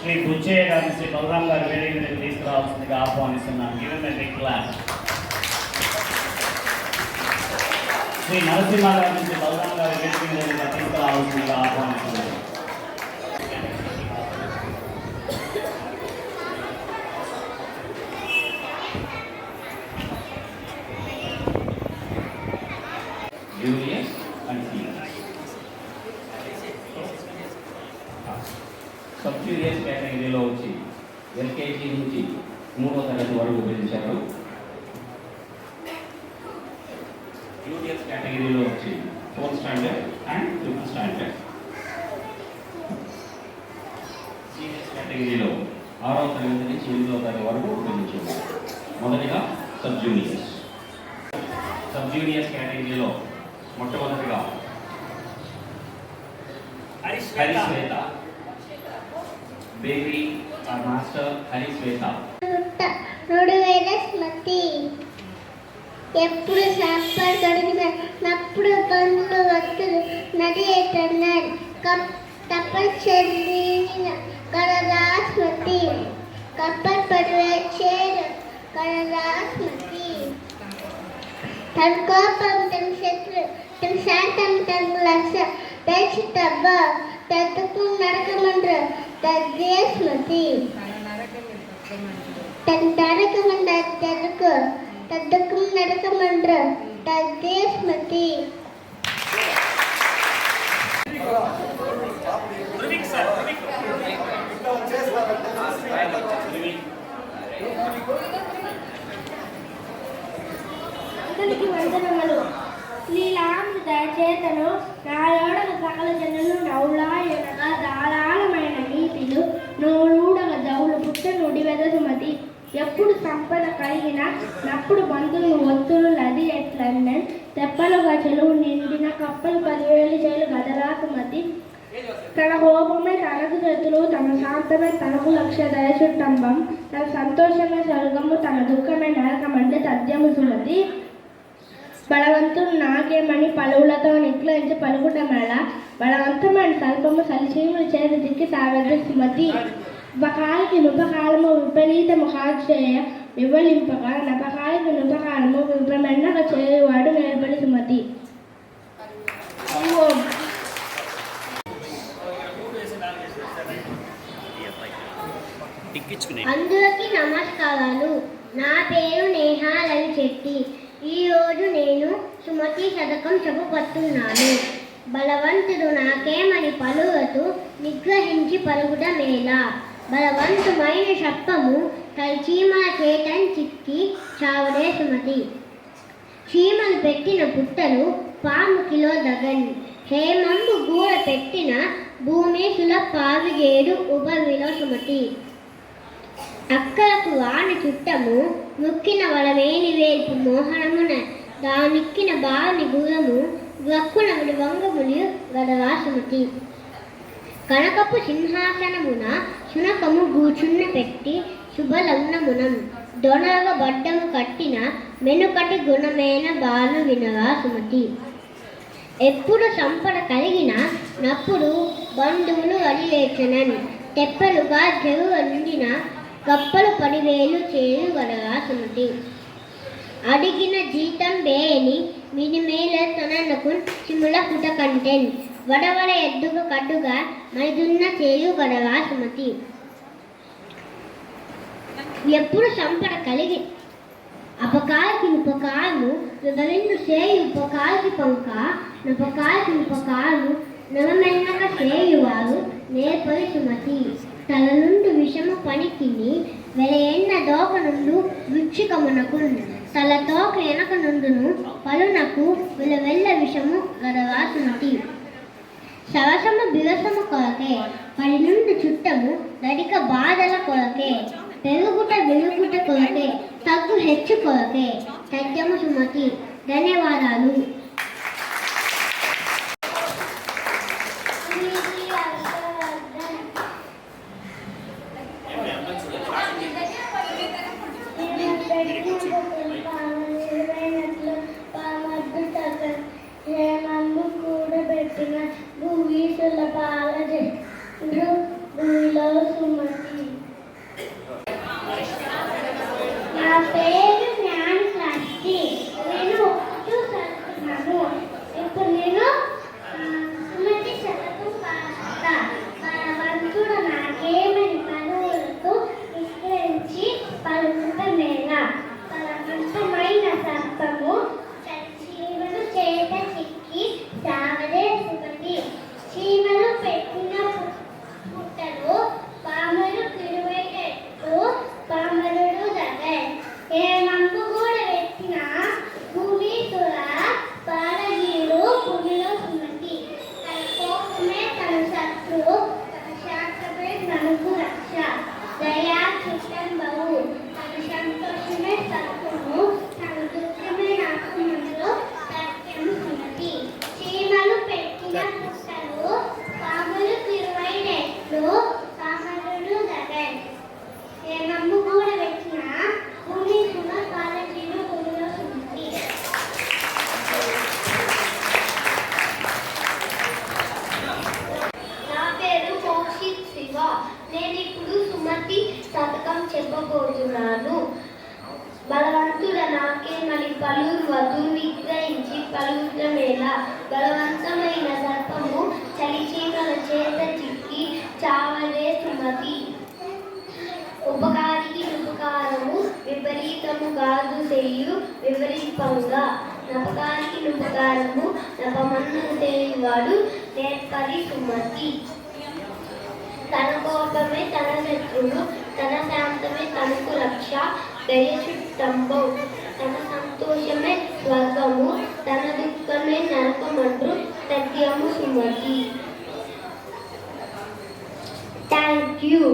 శ్రీ బుచ్చయ్య గారిని శ్రీ బలరాం గారి వేదిక మీదకి తీసుకురావాల్సిందిగా ఆహ్వానిస్తున్నాను. Give a big clap. Shri Narasimha గారిని శ్రీ బలరాం గారి వేదిక మీదకి తీసుకురావాల్సిందిగా ఆహ్వానిస్తున్నాను. Junior and senior sub juniors కేటగిరీలో వచ్చి ఎల్కేజీ నుంచి 3వ తరగతి వరకు విభజించారు. జూనియర్స్ కేటగిరీలో వచ్చి 4th standard and 5th standard. Seniors కేటగిరీలో 6వ తరగతి నుంచి 8వ తరగతి వరకు విభజించారు. మొదటిగా సబ్ జూనియర్స్. సబ్ జూనియర్స్ కేటగిరీలో మొట్టమొదటిగా హరిశ్వేత బేబీ మాస్టర్ హరిశ్వేత. స్మృతి ఎప్పుడు సాంపార్ గడిగినప్పుడు కన్ను వస్తులు నది ఎట్టన్నారు తప్పచెల్లిన కలరా స్మృతి కప్పల్ పడివేచేరు కలరా స్మృతి తన కోపం తన శత్రు తన శాంతం తన లక్ష పేచి తబ్బ తట్టుకు నరకమండ్ర తగ్గే స్మృతి తన నరకమండ తడుకు తడ్డుకు నరకమండ్ర తగ్గే స్మృతి. అందరికి వందనములు. శ్రీరాముడు దయచేతను నాయోడగ సకల జనులు నౌలాయనగా ధారాళమైన నీతిలు నోడగ దౌలు పుట్ట నుడివెద సుమతి. ఎప్పుడు సంపద కలిగిన నప్పుడు బంధువులు ఒత్తులు నది ఎట్లన్నది తెప్పలుగా చెలువు నిండిన కప్పలు 10,000 చేలు గదరా సుమతి. తన కోపమే తనకు చేతులు తన శాంతమే తనకు లక్ష దయచుట్టంబం తన సంతోషమే స్వర్గము తన దుఃఖమే నరకమంటే తథ్యము సుమతి. బలవంతుడు నాకేమని పలువులతో నిగ్రహించి పలుకుట మేళ బలవంతమైన స్వల్పము సలిచీములు చేతి దిక్కి తాగద్ద సుమతి. ఉపకాలకి నుపకాలము విపరీతము కాచేయ వివలింపగా నపకాలకి నుపకాలము విపమెన్నక చేయువాడు నేర్పడి సుమతి. అందరికీ నమస్కారాలు. నా పేరు నేహా రవిశెట్టి. ఈరోజు నేను సుమతి శతకం చెప్పబోతున్నాను. బలవంతుడు నాకేమని పలువతు నిగ్రహించి పలుకుట మేళ బలవంతమైన సర్పము చీమల చేతన్ చిక్కి చావడే సుమతి. చీమలు పెట్టిన పుట్టలు పాము కిలో దగన్ హేమంబు గూడ పెట్టిన భూమి సుల పావిగేడు ఉపవిలో సుమతి. అక్కలకు వాని చుట్టము ముక్కిన వలవేని వేల్పు మోహనమున దానిక్కిన బాని గురము గ్రక్కునములు వంగములు గదవా సుమతి. కనకపు సింహాసనమున శునకము గూచున్న పెట్టి శుభలగ్నమునం దొనగ బడ్డము కట్టిన మెనుకటి గుణమైన బాలు వినవా సుమతి. ఎప్పుడు సంపద కలిగిన నప్పుడు బంధువులు అడిలేచనని తెప్పలుగా జరు అందిన గప్పలు 10,000 చేరు గదవా సుమతి. అడిగిన జీతం వేయని మినిమేల తనకు చిముల పుట కంటెన్ వడవడ ఎద్దుకు కడ్డుగా మైదున్న చేయు గడవా సుమతి. ఎప్పుడు సంపద కలిగి అపకాలకి ఉపకారము వివరించు చేయు ఉపకాలకి పంక నపకాలకి ఉపకారము నవమెన్నక చేయువారు నేర్పరి సుమతి. తల నుండి విషము పనికిని వెలయెన్న దోక నుండు వృక్షికమునకు తల తోక వెనక నుండును పలునకు వెలవెల్ల విషము గదవా సుమతి. సవసము బివసము కొరకే పడి నుండి చుట్టము నడిక బాధల కొరకే పెరుగుట వెలుగుట కొరకే తగ్గు హెచ్చు కొరకే తథ్యము సుమతి. ధన్యవాదాలు. భూమి సులభాల భూమిలో సుమతి. వధు నిగ్రహించి పలుకుటమేలా బలవంతమైన సర్పము చలిచీమల చేత చిక్కి చావదే సుమతి. ఉపకారికి ఉపకారము విపరీతము కాదు చేయు విపరీతంగా నపకారికి ఉపకారము నపమన్ను తెలియవాడు నేర్పరి సుమతి. తన కోపమే తన శత్రువు తన శాంతమే తనకు రక్ష దయచుట్టంబం. తన సంతోషమే స్వర్గము తన దుఃఖమే నరకమండ్రు సత్యము సుమతి. Thank you.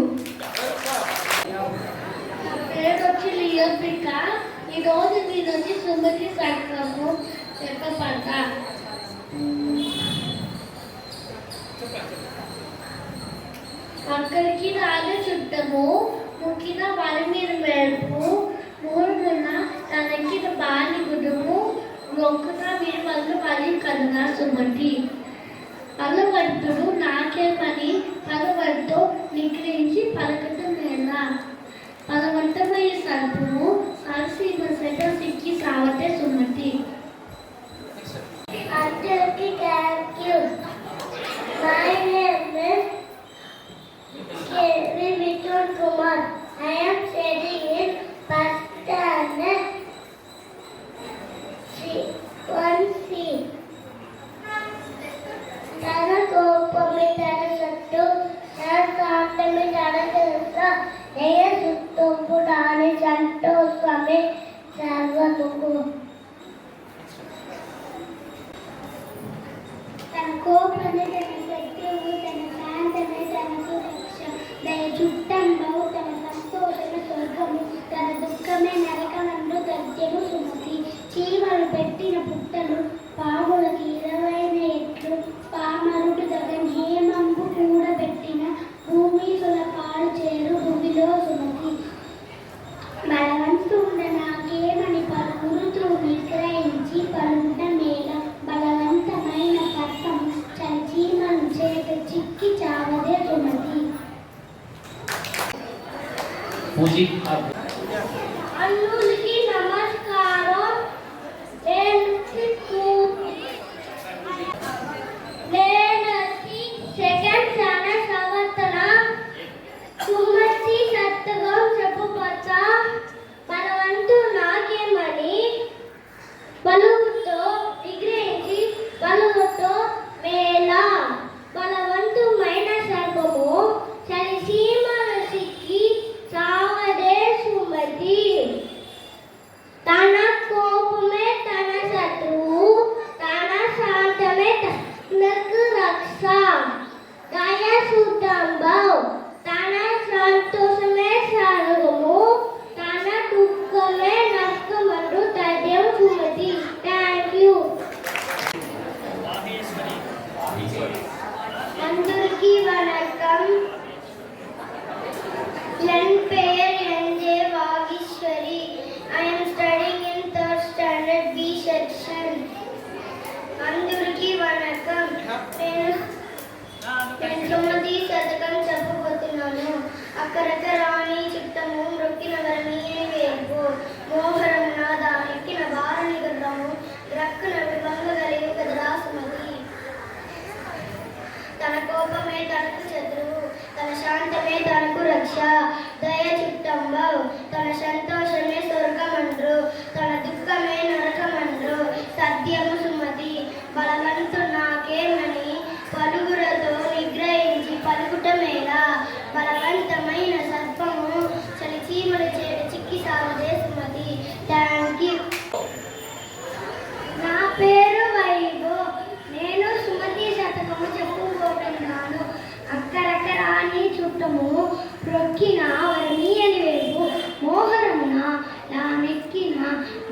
పేరు వచ్చి లియోపిక. ఈరోజు నేను వచ్చి సుమతి సర్గము చెప్పబడ్డా. అక్కడికి రాజు చుట్టము ముక్కిన వారి మీద మెరుపు మూడున తనకిన బాలి గుడుము మొక్కున మీరు వాళ్ళు వారి కన్నా సుమతి. పలువడుతుడు నాకేమని పలువడితో నిగ్రహించి పలకటం లేదా పలవంతమయ్యే సర్పము సరసీమ సెట సిక్కి సావటే సుమతి. అందరికీ thank you. My name is K.V. Mithun Kumar. I am studying in first standard 1C. తన కోపమే తన సత్తు తన శాంతమే తన తెలుసా దయ సుత్తొంపు దాని సంతోషమే సర్వతుకు. తన కోపమే తన శత్రువు తన శాంతమే తనకు రక్ష దయ చుట్టంబవు తన సంతోషమే స్వర్గము తన దుఃఖమే నరకమందు సత్యము సుమతి. చీమలు పెట్టిన పుట్టలు పాములకి 20 ఎట్లు పామరుడు దగ్గర హేమంబు కూడబెట్టిన భూమిసుల పాడు చేరు భూమిలో సుమతి. బలవంతుడ నాకేమని పలుకురుతూ నిగ్రహించి పలుకుట మేల బలవంతమైన సర్పం చీమలు చేత చిక్కి చావదే సుమతి. అల్లుడికి నమస్కారం. సెకండ్ సంవత్సరం సుమతి సత్తగం చెప్పబడ్డా. బలవంతు నాకేమని పలుకుతో నిగ్రహించి పలుకుతో మేళ బలవంతుమైన సర్పము చలిసీమల సిక్కి సావదే సుమతి. తన కోపమే తన శత్రువు తన శాంతమే తనకు రక్ష దయ సుతంబం. తన సంతోషమే స్వర్గము తన దుఃఖమే నరకమందు సత్యం సుమతి. Thank you. అందరికీ వణకం. ఎన్ పేరు NJ Vageeshwari. I am studying in 3rd standard B section. అందరికీ వణకం. నేను సుమతి శతకం చెప్పబోతున్నాను. అక్కరక రాణి చిత్తము మృక్కిన వరణీయ వేపు మోహరమున దానెక్కిన భారణి గర్భము రక్కున విభంగగలిగి కదరా సుమతి. తన కోపమే తనకు శత్రువు తన శాంతమే తనకు రక్ష దయ చుట్టంబవు తన సంతోషమే స్వర్గమండ్రు తన దుఃఖమే నరకమండ్రు సత్యము సుమతి. బలవంతు నాకేమని పలుగురతో నిగ్రహించి పలుకుటమేలా బలవంతమైన సర్పము చలిచీమల చేత చిక్కి సావదే సుమతి. Thank you. నా పేరు వైభవ్. నేను సుమతి శతకము చెప్పుకోబోతున్నాను. అక్కరక రాణి చుట్టము రొక్కిన వరణీయని వేపు మోహరమున దానెక్కిన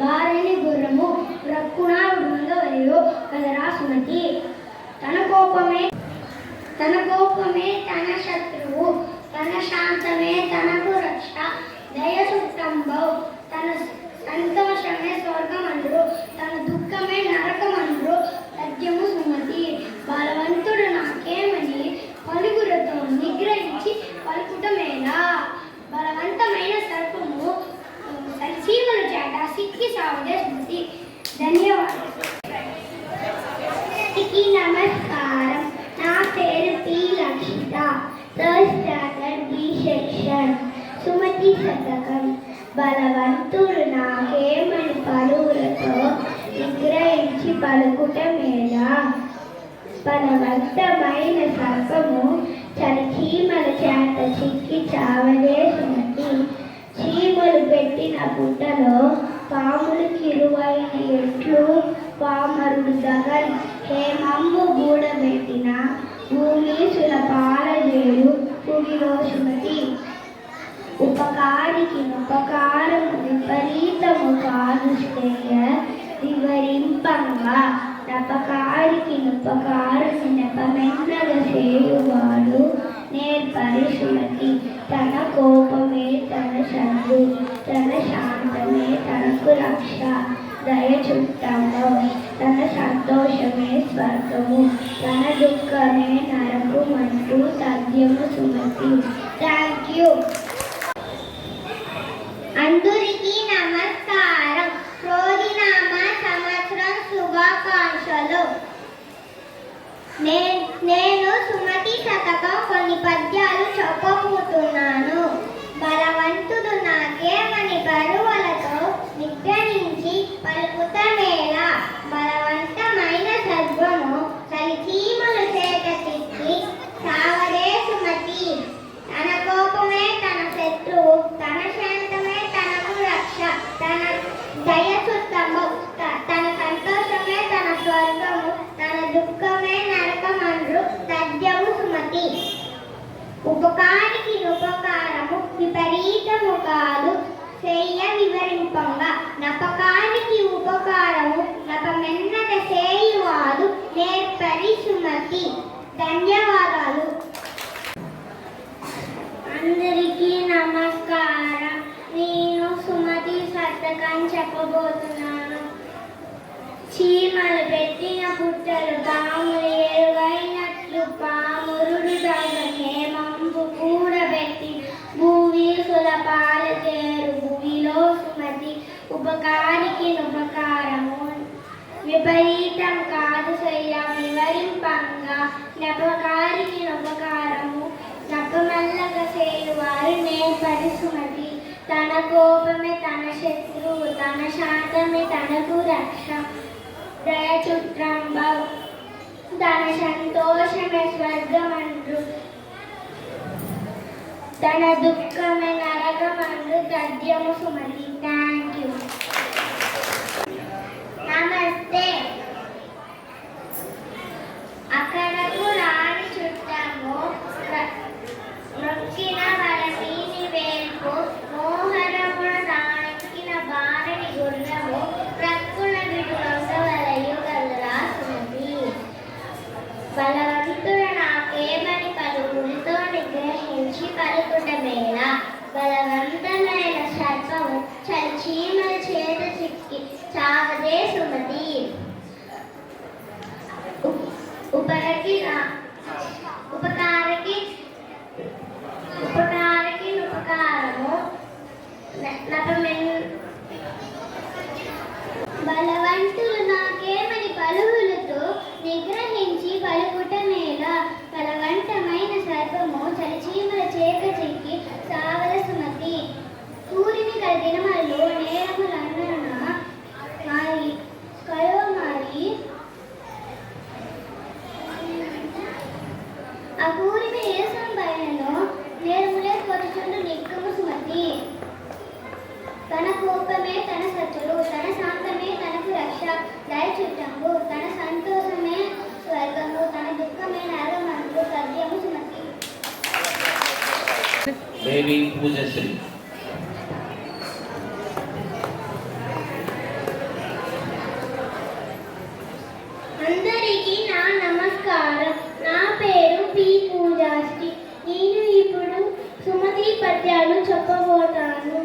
భార్యని గుర్రము రక్కున విభంగవలియు కదరా సుమతి. తన కోపమే తన శత్రువు తన శాంతమే తనకు రక్ష దయ సుట్టంబవు తన సంతోషమే స్వర్గమండ్రు తన దుఃఖమే నరకమండ్రు సత్యము సుమతి. బలవంతుడు నాకేమని పలుగురతో నిగ్రహించి పలుకుటమేలా బలవంతమైన సర్పము చీమల చేట సిక్కి సావదే సుమతి. నమస్కారం. నా పేరు P Lakshita. Third standard B section. Sumati Shatakam. బలవంతుడు నాకేమని పలువులతో నిగ్రహించి పలుకుట మీద బలవంతమైన సర్పము చీమల చేత చిక్కి చావలే సుమతి. చీమలు పెట్టిన పుట్టలో పాములు కిరువైన ఎట్లు పామరుడు గగన్ హేమంబు గూడబెట్టిన భూమీసుల పాలజేడు పుగిలో సుమతి. ఉపకారికి ఉపకారము విపరీతము కాదు శ్రేయ వివరింపంగా నపకారికి ఉపకారము నెపమెన్నగ చేయువాడు నేర్పరి సుమతి. తన కోపమే తన శత్రు, తన శాంతమే తనకు రక్ష. దయ చుట్టంలో తన సంతోషమే స్వర్గము, తన దుఃఖమే నరకమంటూ తథ్యము సుమతి. Thank you. అందరికీ నమస్కారం. క్రోధినామ సంవత్సరం శుభాకాంక్షలు. నేను సుమతి శతకం కొన్ని పద్యాలు చెప్పబోతున్నాను. బలవంతుడు నాకేమని బరువులతో నిగ్రహించి పలుకుతమేలా. బలవంతమైన సర్వము చలిచీమలు చేత తిట్టి సావడే సుమతి. తన కోపమే తన శత్రువు, తన శాంతమే తనకు రక్ష. తన దయచుత్తము, తన సంతోషమే తన స్వర్గము, తన దుఃఖమే నరకమండ్రు తథ్యము సుమతి. ఉపకారికి ఉపకారము విపరీతము కాదు చెయ్య వివరింపంగా నపకారికి ఉపకారము నపమెన్నగ చేయువాడు నేర్పరి సుమతి. ధన్యవాదాలు. అందరికీ నమస్కారం. నేను సుమతి శతకం చెప్పబోతున్నాను. చీమలు పెట్టిన పుట్టలు పాములు ఎరువైనట్లు పామురుడు హేమంబు కూడబెట్టి భూవీసుల పాలచేరు భూమిలో సుమతి. ఉపకారికి ఉపకారము విపరీతం కాదు చెయ్య వివరింపంగా నపకారికి ఉపకారము నపమల్లగ చేయువారు నేర్పరి సుమతి. తన కోపమే తన శత్రువు, తన శాంతమే తనకు రక్ష. దయచుట్రంబవు తన సంతోషమే స్వర్గమండ్రు, తన దుఃఖమే నరకమండ్రు తథ్యము సుమతి. Thank you. నమస్తే. అక్కడకు రాని చుట్టము నొక్కిన వరమీని వేల్పు మోహరమున దానెక్కిన బాణని గుర్రము ప్రక్కుల విడువంగ వలయు గలరా సుమతి. బలవంతుడ నాకేమని పలువురితో నిగ్రహించి పలుకుట మేళ. బలవంతమైన సర్పము చీమల చేత చిక్కి చావదే సుమతి. ఉపకారికి ఉపకారము బలవంతులు నాకేమని పలువులతో నిగ్రహించి పలుకుట మేళ. బలవంతమైన సర్పము చలిచీమల చేక చిక్కి సావల సుమతి. సూర్యుని గల దినములలో నేరములన్న మారి కలువ మారి ఆ కూరిమి ఏసం బయనలో నేరములే కొట్టుచుండు నిక్కము సుమతి. తన కోపమే తన శత్రువు, తన శాంతమే తనకు రక్ష. దయ చుట్టంబు తన సంతోషమే స్వర్గము, తన దుఃఖమే నరకమండ్రు తథ్యము సుమతి. బేబీ పూజశ్రీ. అందరికీ నా నమస్కారం. నా పేరు పి పూజాశ్రీ. నేను ఇప్పుడు సుమతి పద్యాలు చెప్పబోతాను.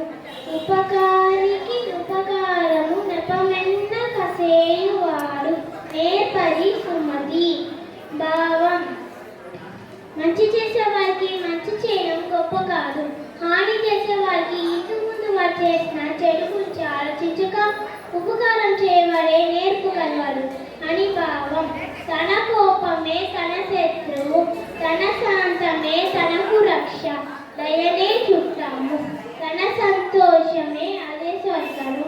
ఉపకారికి ఉపకారము నెపమెన్న కసేయువాడు నేర్పరి సుమతి. భావం: మంచి చేసే వారికి మంచి చేయడం గొప్ప కాదు. హాని చేసే వారికి ఇంతకు ముందు వారు చేసిన చెడు గురించి ఆలోచించక ఉపకారం చేయవారే నేర్పుగా అని భావం. తన కోపమే తన శత్రువు, తన శాంతమే తనకు రక్ష, దయనే చుట్టము, తన సంతోషమే అదే స్వర్గము,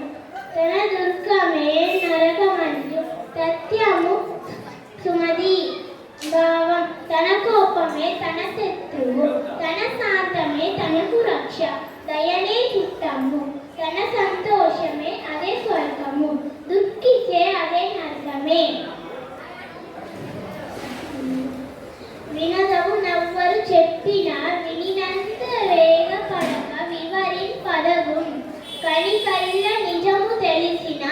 తన దుర్గమే నరకమంచు, సత్యము సుమది. భావం తన కోపమే తన శత్రువు, తన శాంతమే తనకు రక్ష, దయనే చుట్టము, తన సంతోషమే అదే స్వర్గము, దుఃఖిసే అదే నరకమే. వినదవు నవ్వరు చెప్పిన వినినంత వేగపడక వివరింపదగు, కనికల్ల నిజము తెలిసిన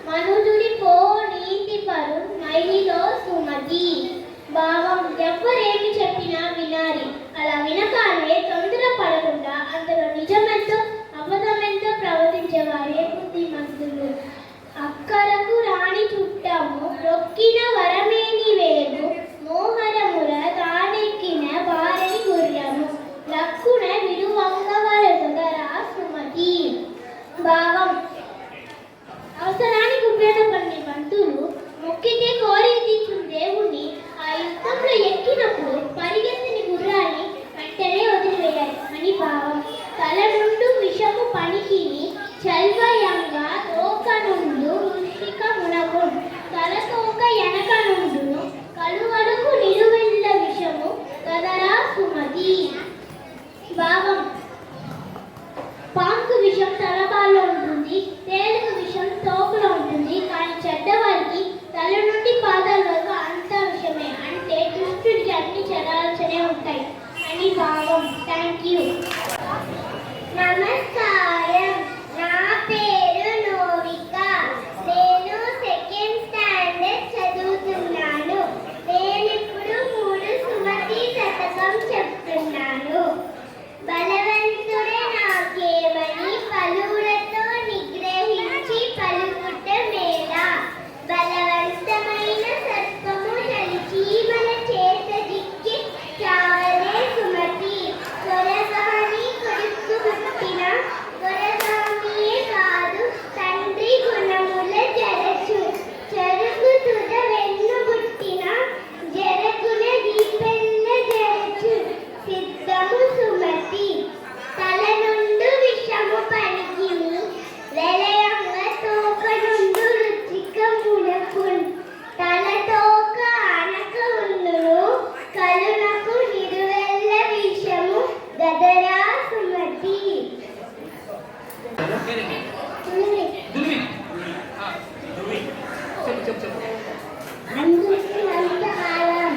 మనుజుడి పో నీతి పరు మహిలో సుమతి. భావం ఎవ్వరేమి చెప్పినా వినాలి, అలా వినకాలే తొందర పడకుండా అందులో నిజమెంతో అబద్ధమెంతో ప్రవర్తించేవారే బుద్ధిమంతులు. అక్కరకు రాణి చుట్టము రొక్కిన వరమేని వేగు, మోహరముల తానెక్కిన భారని గుర్రము, లక్కున విలువంగవరసదరా సుమతి. భావం అవసరానికి ఉపయోగపడిన బంతులు మొక్కితే కోరి తీర్చు దేవుణ్ణి ఆ యుద్ధంలో ఎక్కినప్పుడు పరిగెత్తిన గుర్రాన్ని వెంటనే వదిలివేయాలి అని భావం. తల నుండు విషము పనికిని చల్వయంగా తోక నుండు ఋషికమునకు, తల తోక ఎనక నుండును కలువలకు నిలువెల్ల విషము కదరా సుమతి. భావం పాంకు విషం తలకాల్లో ఉంటుంది, తేలుగు విషం తోకలో ఉంటుంది, కానీ చెడ్డవారికి తల నుండి పాదాల వరకు అంత విషమే. అంటే దుష్టుడికి అన్ని చరాల్సనే ఉంటాయి అని భావం. Thank you. నమస్కారం, నా పేరు నోవిక. నేను సెకండ్ స్టాండర్డ్ చదువుతున్నాను. నేను ఇప్పుడు 3 సుమతి శతకం చెప్తున్నాను. బలవంతుడే నాకేమని పలువులతో నిగ్రహించి పలుకుట మేలా, బలవంతమైన సర్పము నలిచి మన చేత దిక్కి చావలే సుమతి. కొరగాని కొడుకు పుట్టిన కొరగానియే కాదు, తండ్రి గుణముల జరచు, చెరుకు తుద వెన్ను పుట్టిన జరకున దీపెన్న జరచు, సిద్ధము సుమతి. తల నుండు విషము పనికిని వెలయంగ తోక నుండు రుచికమునకున్, తల తోక అనక ఉండును కలునకు నిరువెల్ల విషము గదరా సుమతి. అందుకు అంతకాలం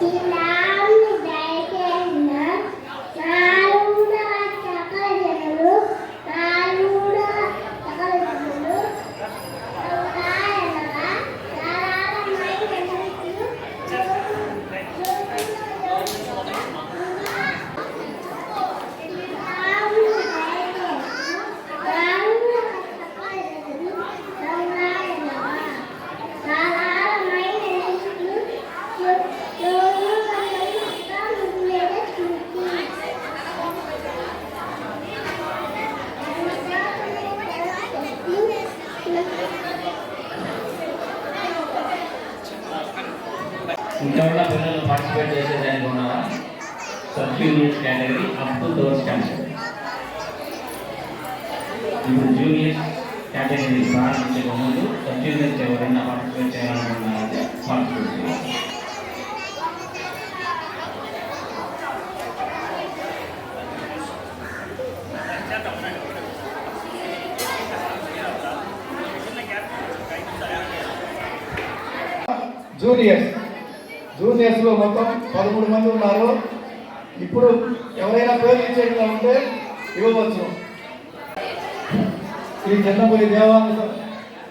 ఇలాము దయచేసిన నాలుగున సకల జనులు, నాలుగున సకల జనులు సౌకాయనగా ధారాళమై వెలుగుతూ ఇంకెవరైనా పిల్లలు పార్టిసిపేట్ చేసేదానికి ఉన్నారా? Sub juniors category up to 3rd standard. ఇప్పుడు జూనియర్స్ కేటగిరీ ప్రారంభించే ముందు సబ్ జూనియర్స్ ఎవరైనా పార్టిసిపేట్ చేయాలనుకున్నారంటే పార్టిసిపేట్ చేయాలి. జూనియర్స్లో మొత్తం 13 మంది ఉన్నారు. ఇప్పుడు ఎవరైనా పేరు ఇచ్చేట్లా ఉంటే ఇవ్వవచ్చు. శ్రీ చెన్నపల్లి దేవాలయ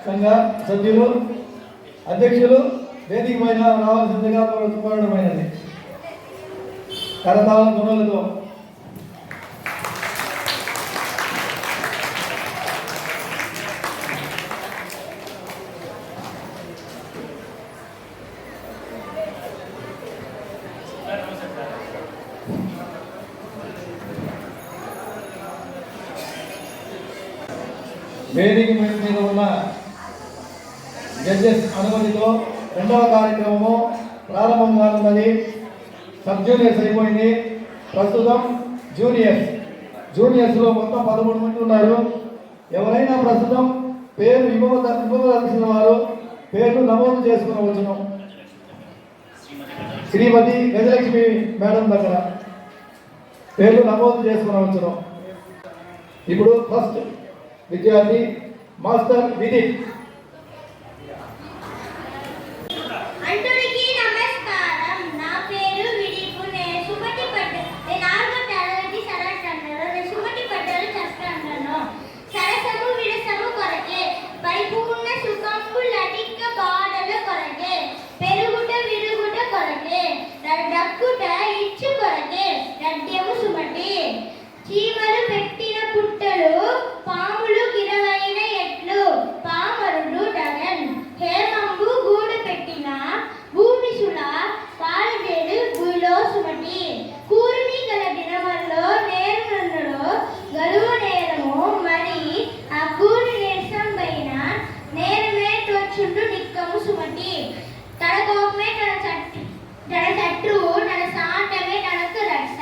సంఘ సభ్యులు అధ్యక్షులు వేదిక పైన రావాల్సిందిగా కోరడమైనది. కరతాళం ధ్వనులతో వేదిక మీద ఉన్న జడ్జెస్ అనుమతితో రెండవ కార్యక్రమము ప్రారంభం కానున్నది. సబ్ జూనియర్స్ అయిపోయింది. ప్రస్తుతం జూనియర్స్లో మొత్తం 13 మంది ఉన్నారు. ఎవరైనా ప్రస్తుతం పేరు ఇవ్వవలసిన వారు పేర్లు నమోదు చేసుకునవచ్చును. శ్రీమతి గజలక్ష్మి మేడం దగ్గర పేర్లు నమోదు చేసుకునవచ్చును. ఇప్పుడు ఫస్ట్ విద్యార్థి మాస్టర్ విదిత్. అందరికీ నమస్కారం. నా పేరు విడిపు. నేను సుమతి పట్టణ. నేను 4వ తరగతి సరసంలో సుమతి పట్టలు చెప్తాను. సరసము విరసము కొరకే, పరిపూర్ణ సుఖంబు లటిక బాధల కొరకే, పెరుగుట విరుగుట కొరకే, దక్కుట ఇచ్చు కొరకే, రడ్యము సుమతి. చీమలు పెట్టిన పుట్టలు, పాములు గిరవైన ఎట్లు, పామరుడు డగన్. హేమంబు గూడు పెట్టిన భూమిశుల పాలదేడు భూలో సుమటి. కూర్మి గల దినమల్లో నేరులో గలువు నేరము, మరి ఆ కూరి నేర్సంబైన నేరమే తోచుండు నిక్కము సుమటి. తన కోపమే తన శత్రువు, తన సాటమే తనకు రక్ష.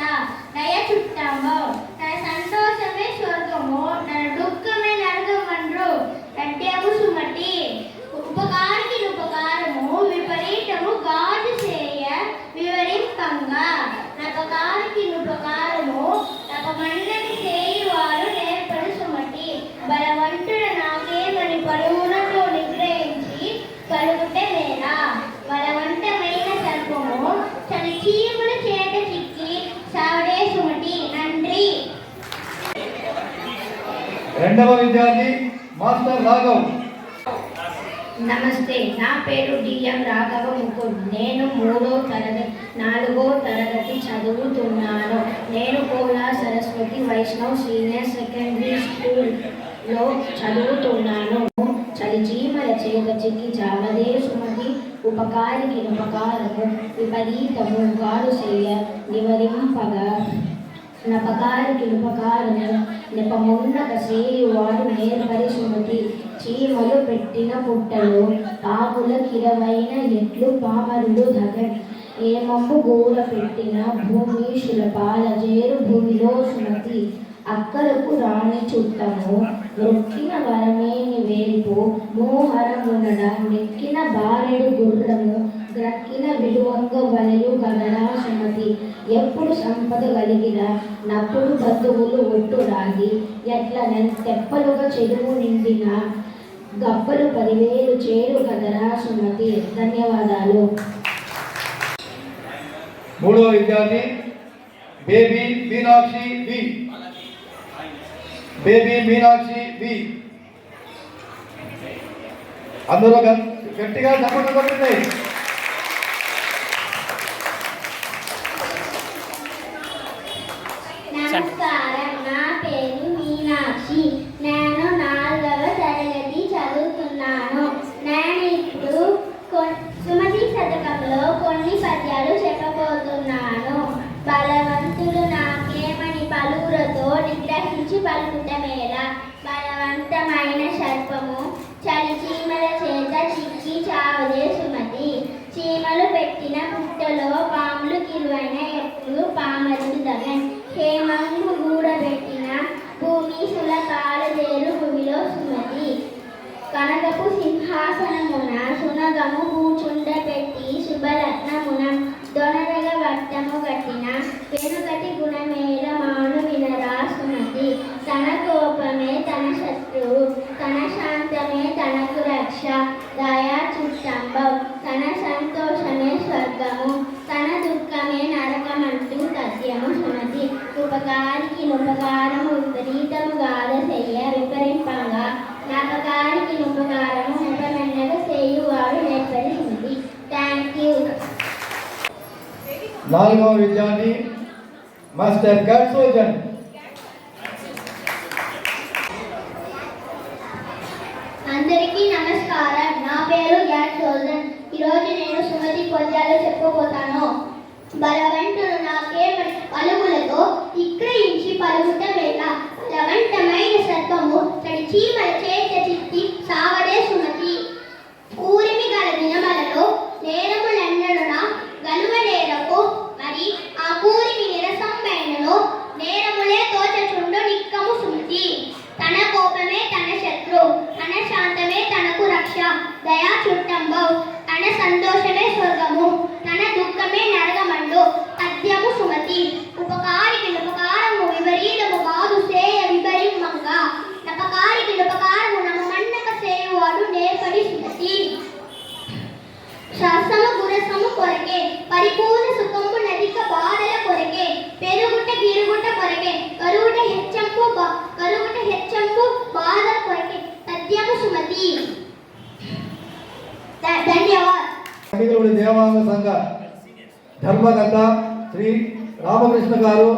దయ చుట్టాము, తన సంతోషమే స్వర్గము, తన దుఃఖమే నరకమండ్రు. రడ్యము సుమటి. ఉపకారికి ఉపకారము, విపరీతము గాజు చేయ వివరింపంగా. నపకారికి ఉపకారము, నపమన్నది చేయువారు నేర్పడు సుమటి. బలవంతుడు నాకేమని పలువునతో నిగ్రహించి కలుగుటే మేలా. బలవంతమైన సర్పము తన చీముల చేత చిక్కి సావడే సుమటి. నంద్రి. రెండవ విద్యార్థి మాస్టర్ రాఘవ్. నమస్తే, నా పేరు డిఎం రాఘవ ముకుంద్. నేను 4వ తరగతి చదువుతున్నాను. నేను కోలా సరస్వతి వైష్ణవ్ సీనియర్ సెకండరీ స్కూల్లో చదువుతున్నాను. చలిచీమల చేత చిక్కి చావదే సుమతి. ఉపకారికి ఉపకారము, విపరీతము గాడు చేయ నివరింపగా. నపకారికి ఉపకారము, నెపమున్నక చేయువాడు నేర్పరి సుమతి. చీమలు పెట్టిన పుట్టలు, పాముల కిరవైన ఎట్లు, పామరుడు దగన్. ఏమంబు గూడ పెట్టిన భూమిశుల పాలజేరు భూమిలో సుమతి. అక్కలకు రాణి చుట్టము, మొక్కిన వరమేని వేల్పు, మోహరమునడ మెక్కిన బారెడు గుర్రము, గ్రక్కిన విలువంగ వలెలు గగడా సుమతి. ఎప్పుడు సంపద కలిగిన నప్పుడు బంధువులు ఒట్టు రాగి, ఎట్ల తెప్పలుగా చెరువు నిండిన గబ్బలు 10,000 చేరు గదరా సుమతి. ధన్యవాదాలు. మూడవ విద్యార్థి బేబీ మీనాక్షి వి. అందరూ గట్టిగా చప్పట్లు కొట్టండి. నమస్కారం. నా పేరు మీనాక్షి. నేను 4వ తరగతి చదువుతున్నాను. నేను ఇప్పుడు సుమతి శతకంలో కొన్ని పద్యాలు చెప్పబోతున్నాను. బలవంతుడు నాకేమని పలువురతో నిగ్రహించి పలుకుట మేల. బలవంతమైన సర్పము చలి చీమల చేత చిక్కి చావదే సుమతి. చీమలు పెట్టిన పుట్టలో పాములు కిరువైన ఎట్లు, పామరుడు దగన్. హేమంబు గూడబెట్టిన భూమిశుల పాలదేరు భూమిలో సుమతి. కనకపు సింహాసనమున సునగము కూచుండబెట్టి, శుభరత్నమున దొనరగ వట్టము కట్టిన వెనుకటి గుణమేల మాను వినరా సుమతి. తన కోపమే తన శత్రువు, తన శాంతమే తనకు రక్ష. దయా చుట్టంబం, తన సంతోషమే స్వర్గము, తన దుఃఖమే నరకమంటూ తథ్యము సుమతి. ఉపకారికి ఉపకారము, విపరీతము గాథ చెయ్య విపరీతంగా. నాపకారికి ఉపకారము, ఉపమెన్నగా చేయువాడు నేర్పడి సుమతి. Thank you. నాలుగవ విద్యార్థి మాస్టర్ గడ్సోజన్. అందరికీ నమస్కారం. నా పేరు గడ్సోజన్. ఈరోజు నేను సుమతి పద్యాలు చెప్పబోతాను. బలవంతుడు నాకేమని పలుకులతో విక్రయించి పలుకుట వేళ. బలవంతమైన సర్పము తడి చీమల చేత చిత్తి సావడే సుమతి. కూరిమి గల దినమలలో నేరములెన్నడున గలువనేరకు మరి ఆ కూరిమి నిరసంబైనలో నేరములే తోచచుండు నిక్కము సుమతి. తన కోపమే తన శత్రు, తన శాంతమే తనకు రక్ష, దయా చుట్టంబౌ, తన సంతోషమే స్వర్గము, తన దుఃఖమే నరగమండు పద్యము సుమతి. ఉపకారికి ఉపకారము విపరీతము కాదు సేయ విపరీమంగా, నపకారికి ఉపకారము నమమన్నక సేయువాడు నేర్పడి సుమతి. శాసము గురసము కొరకే పరిపూర్ణ సుఖము నదిక బాధల కొరకే పెరుగుట గిరుగుట కొరకే కరుగుట హెచ్చంపు బాధ కొరకే పద్యము సుమతి. ధన్యవాదాలు. దేవాంగ సంఘ ధర్మకర్త శ్రీ రామకృష్ణ గారు,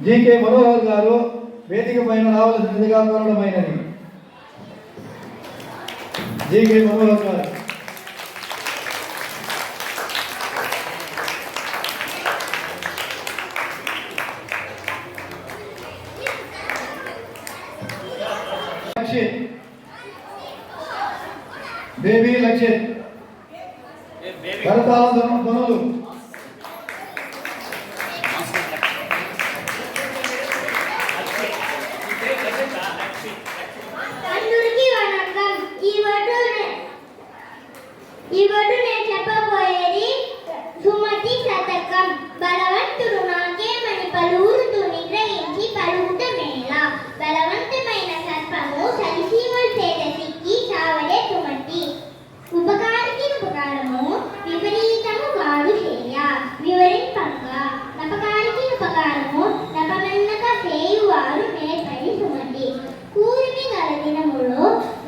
జీకే మనోహర్ గారు వేదిక పైన రావాల్సిందిగా కోరడమైనది. జీకే మనోహర్ గారు. బేబీ లక్షిత్ కరతాళ ధ్వనులు. అందరికీ వణకం. ఈ ఒడ్డు నేను చెప్పబోయేది సుమతి శతకం. బలవంతుడు నాకేమని పలువురుతూ నిగ్రహించి పలుకుట మేళ. బలవంతమైన సర్పము సరిసీమలు చేత సిక్కి చావడే సుమతి. ఉపకారికి ఉపకారము విపరీతము కాదు చేయ వివరింపగా, నపకారికి ఉపకారము నపమన్నక చేయువారు నేర్పడి సుమతి. కూరిమి గల దినములో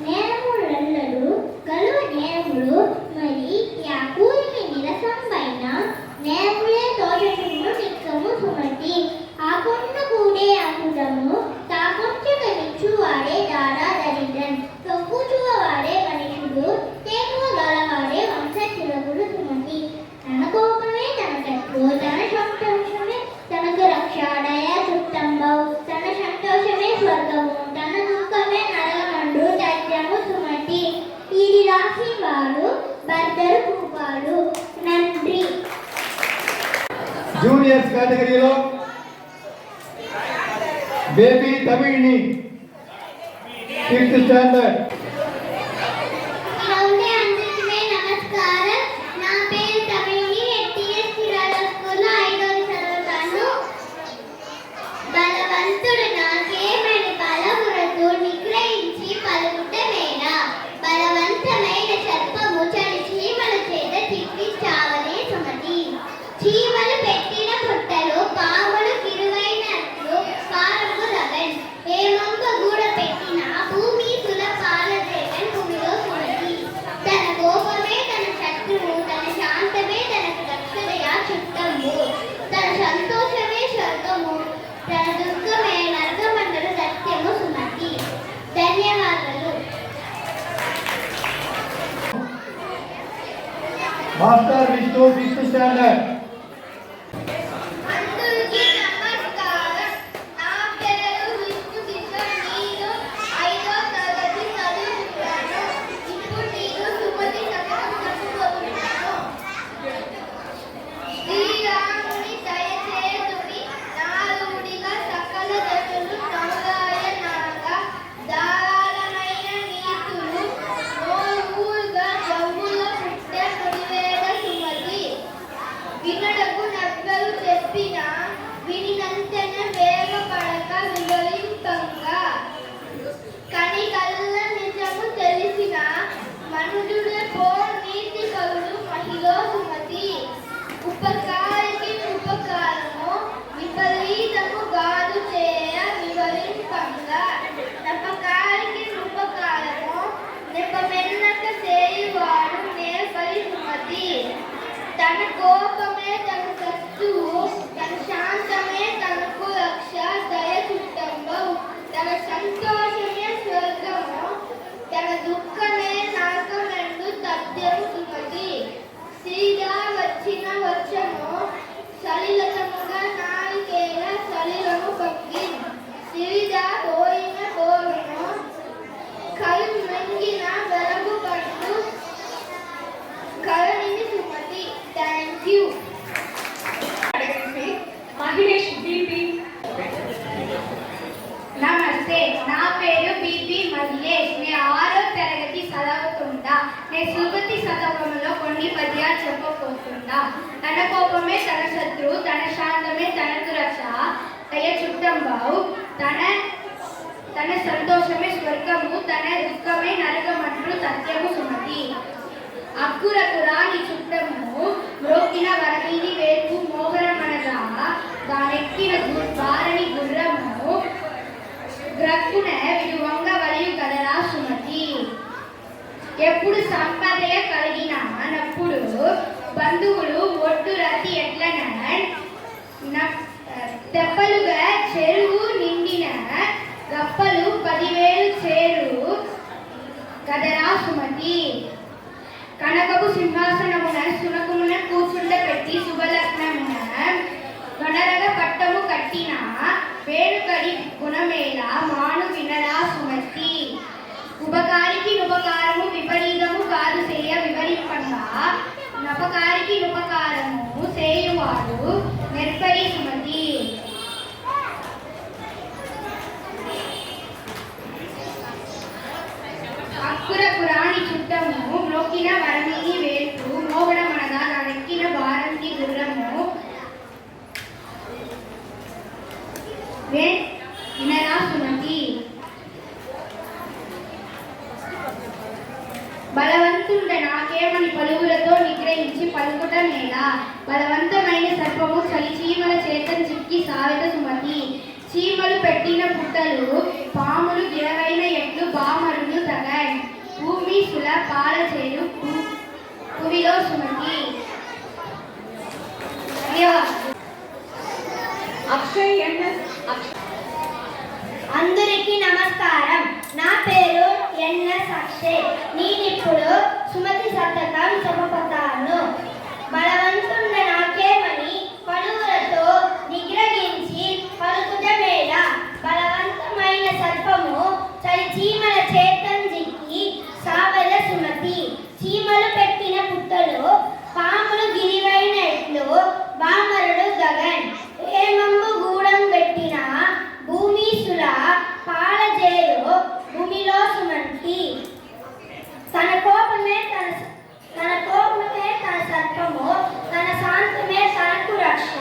నేరములెల్లడు గలువ నేరములు మరి ఆ కూరిమి నిరసంబైన నేరములే తోచచుండు నిక్కము సుమతి. ఆ కొండ కూడే అమృతము తాకొంచక నిచ్చువాడే దారా దరిద్రన్, తొక్కుచువాడే మనుషుడు తేకువ గలవాడే వంశచిరకుడు సుమతి. తన కోపమే తన శత్రు, తన సంతోషమే తనకు రక్ష, దయా చుట్టంబౌ, తన సంతోషమే స్వర్గము, తన దుఃఖమే నరగమండు తథ్యము సుమతి. ఇది రాసి వాడు బర్దరు కూపాడు. నంద్రి. జూనియర్స్ కేటగిరీలో బేబీ తమిళని 5th స్టాండర్డ్. అందరికీ నమస్కారం. నా పేరు తమిళి. ఎస్టీఎస్ కిరాల స్కూల్లో 5వ చదువుతాను. బలవంతుడు నాకేమని బలమురతు నిగ్రహించి పలుకుట మేళ. బలవంతమైన సర్పము చలి చీమల చేత చిక్కి చావనే సుమతి. చీమలు పెట్టిన పుట్టలు పాములు కిరువైనట్లు పారము రగన్. ఏమంబ గూడ పెట్టిన భూమి సులపాల జగన్ భూమిలో సుమతి. తన కోపమే తన శత్రువు, తన శాంతమే తనకు రక్షదయా చుట్టము, తన సంతోషమే స్వర్గము, తన దుఃఖమే నరకమండలు సత్యము సుమతి. ధన్యవాదాలు. Master Vishnu 5th standard. అందరికీ నమస్కారం. నా పేరు విష్ణు కిషోర్. నేను 5వ తరగతి చదువుతున్నాను. ఇప్పుడు నేను సుమతి శతకం చెప్పబోతున్నాను. శ్రీరాముని దయచేతుడి నాలుడిగా సకల జతులు నౌరాయనాగా ధారాళమైన నీతులు నోరుగా జవ్వుల పుట్టే ముడివేద సుమతి. నా పేరు బిపి మల్లేష్. నేను 6వ తరగతి చదువుతుంటా. నేను సుగతి శతకంలో కొన్ని పద్యాలు చెప్పబోతుంటా. తన కోపమే తన శత్రువు, తన శాంతమే తనకు రక్ష, దయ చుట్టంబావు, తన సంతోషమే స్వర్గము, తన దుఃఖమే నరకమంటూ సత్యము సుమతి. అక్కురకు రాని చుట్టము మ్రోకిన వరదీని వేపు మోహరమనగా దానెక్కిన వారని గుర్రము గ్రక్కున విడువంగ వలియు కదరా సుమతి. ఎప్పుడు సంపదయ కలిగిన నప్పుడు బంధువులు ఒడ్డు రతి ఎట్లన తెప్పలుగా చెరువు నిండిన గప్పలు 10,000 చేరు కదరా సుమతి. కనకపు సింహాసనమున సునకమున కూర్చుండపెట్టి శుభలగ్నమున గణరగ పట్టము కట్టిన వేణుకడి గుణమేళ మాను వినరా సుమతి. ఉపకారికి నుపకారము విపరీతము కాదు చేయ వివరింపంగా నపకారికి నుపకారము చేయువాడు నిర్భరి సుమతి. అక్కురకు రాని చుట్టము మ్రోకిన వరమిని వేపు మోగడమనగా దానెక్కిన భారంతి గుర్రము వినరా సుమతి. బలవంతుండ నాకేమని పలువులతో నిగ్రహించి పలుకుట నేల, బలవంతమైన సర్పము చలి చీమల చేతను చిక్కి సావిత సుమతి. చీమలు పెట్టిన పుట్టలు పాములు గిరవైన ఎట్లు బామరులు తగన్, భూమి సుల పాల చేరు పువిలో సుమతి. అందరికీ నమస్కారం. నా పేరు ఎన్ఎస్ అక్షయ్. నేనిప్పుడు సుమతి శతకం చెప్పబోతాను. బలవంతుండ నాకేమని పలువులతో నిగ్రహించి పలుకుట మేళ, బలవంతమైన సర్పము చలి చీమల చేతం జిక్కి సావల సుమతి. చీమలు పెట్టిన పుట్టలు పాములు గిరివైన ఎట్లు బామరుడు గగన్, హేమంబు గూడం పెట్టిన భూమీసుల పాలజేరు భూమిలో సుమంతి. తన కోపమే తన సర్పము, తన శాంతమే తనకు రక్ష,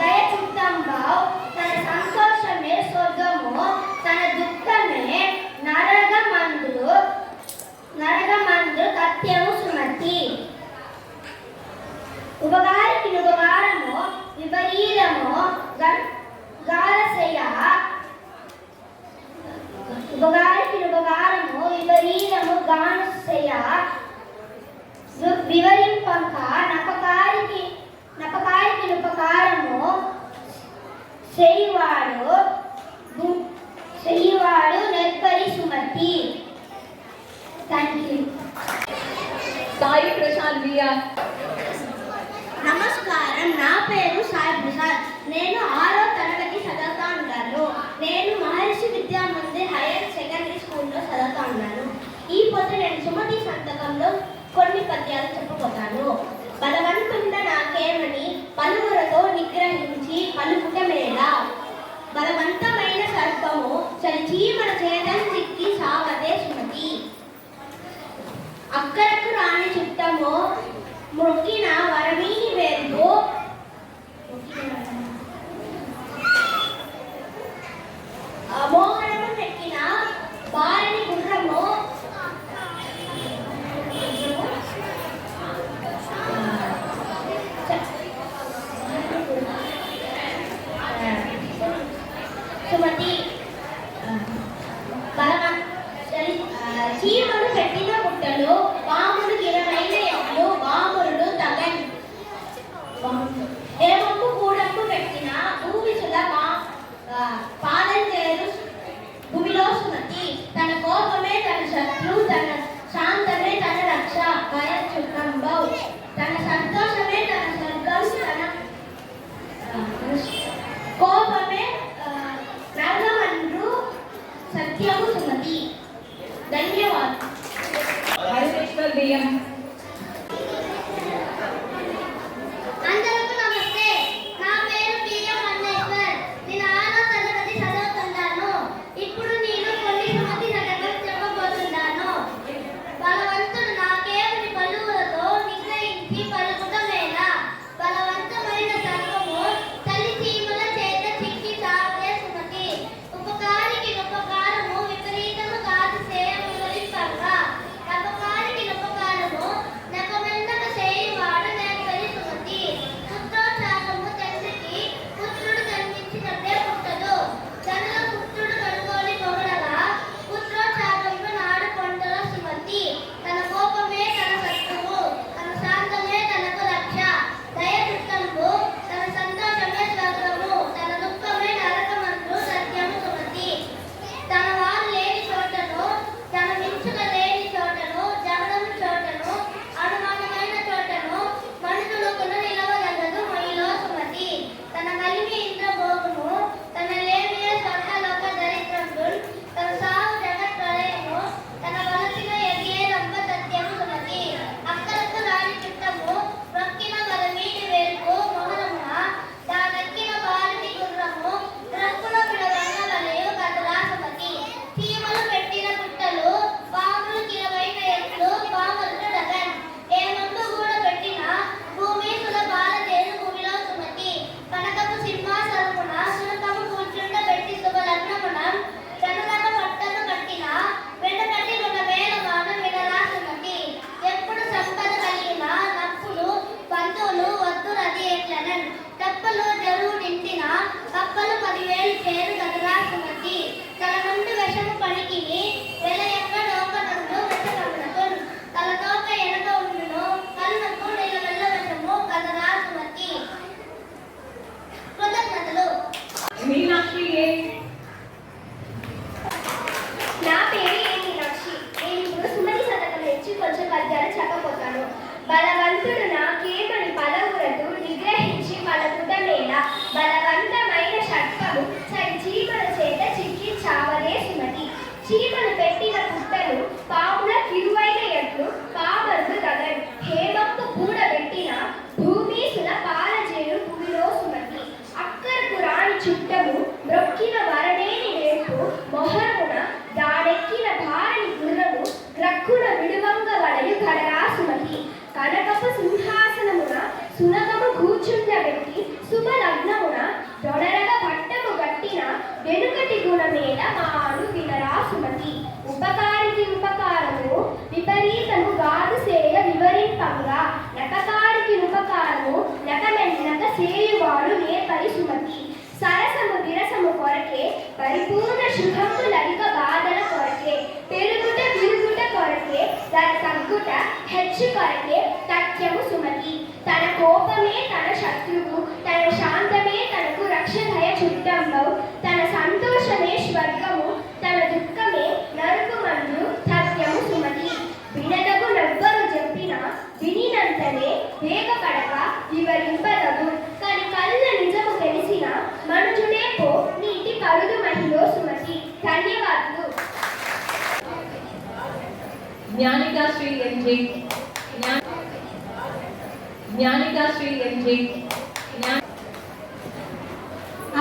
దయ చుట్టంబావు, తన సంతోషమే స్వర్గము, తన దుఃఖమే నరగమందు సత్యము సుమతి. ఉపకారికి ఉపకారము విపరీతము గాలసయ, ఉపకారికి ఉపకారము విపరీతము గానసయ వివరింపక నపకారికి ఉపకారము చేయువాడు నిర్భరి Sumati. Thank you. Sai Prashanth VR. నమస్కారం. నా పేరు సాయి ప్రసాద్. నేను 6వ తరగతి చదువుతా ఉన్నాను. నేను మహర్షి విద్యా మందిర్ హైయర్ సెకండరీ స్కూల్లో చదువుతా ఉన్నాను. ఈ పొద్దు నేను సుమతి సంతకంలో కొన్ని పద్యాలు చెప్పబోతాను. బలవంతుండ నాకేమని పలువురతో నిగ్రహించి పలుకుట మేళ, బలవంతమైన సర్పము చలి చీమల చేతం చిక్కి సావతే సుమతి. అక్కరకు రాని చుట్టము మొక్కిన వరమీని వేపు మోహనము నెక్కిన భారని గుర్రము సుమతి. చీమలు పెట్టిన పుట్టలు పాములు గిరవైన ఎట్లు బామురుడు తగన్, ఏమప్పు కూడప్పు పెట్టిన భూమిసుల పాదం చేరు భూమిలో సుమతి. తన కోపమే తన శత్రు, తన శాంతమే తన రక్ష, భయ చుట్టంబౌ, తన సంతోషమే తన స్వర్గం, తన కోపమే నరగమండ్రు సత్యము సుమతి. ధన్యవాదాలు. హరికృష్ణర్ బియ్యం. అందరికీ నమస్తే. నా పేరు బియ్యం అన్నేశ్వర్. నేను 6వ తరగతి చదువుతున్నాను. ఇప్పుడు నేను మొహమున దాడెక్కిన భారని గుర్రము గ్రక్కున విడువంగ వలయు గడరా సుమతి కనకపు సింహాసనమున సునకము కూర్చుండబెట్టి శుభలగ్నమున దొడరగ పట్టము గట్టిన వెనుకటి గుణమేల మాను వినరా సుమతి ఉపకారికి ఉపకారము విపరీతము గాదు సేయ వివరింపంగా నకకారికి ఉపకారము నకమెన్నక సేయువాడు నేపరి సుమతి సరసము విరసము కొరకే పరిపూర్ణ శుభము లలిక బాధల కొరకే పెరుగుట విరుగుట కొరకే ధర తగ్గుట హెచ్చు కొరకే తథ్యము సుమతి తన కోపమే తన శత్రువు తన శాంతమే తనకు రక్షదయ చుట్టంబవు తన సంతోషమే స్వర్గము తన దుఃఖమే నరుకు మందు తథ్యము సుమతి వినదగు నవ్వరు చెప్పిన వినినంతనే వేగపడక వివరింపదగు కాని కళ్ళ నిజము తెలిసిన మనుజుడే పో నీటి కరుదు మహిళ సుమతి ధన్యవాదాలు జ్ఞానికా శ్రీ ఎన్జే జ్ఞానికా శ్రీ ఎన్జే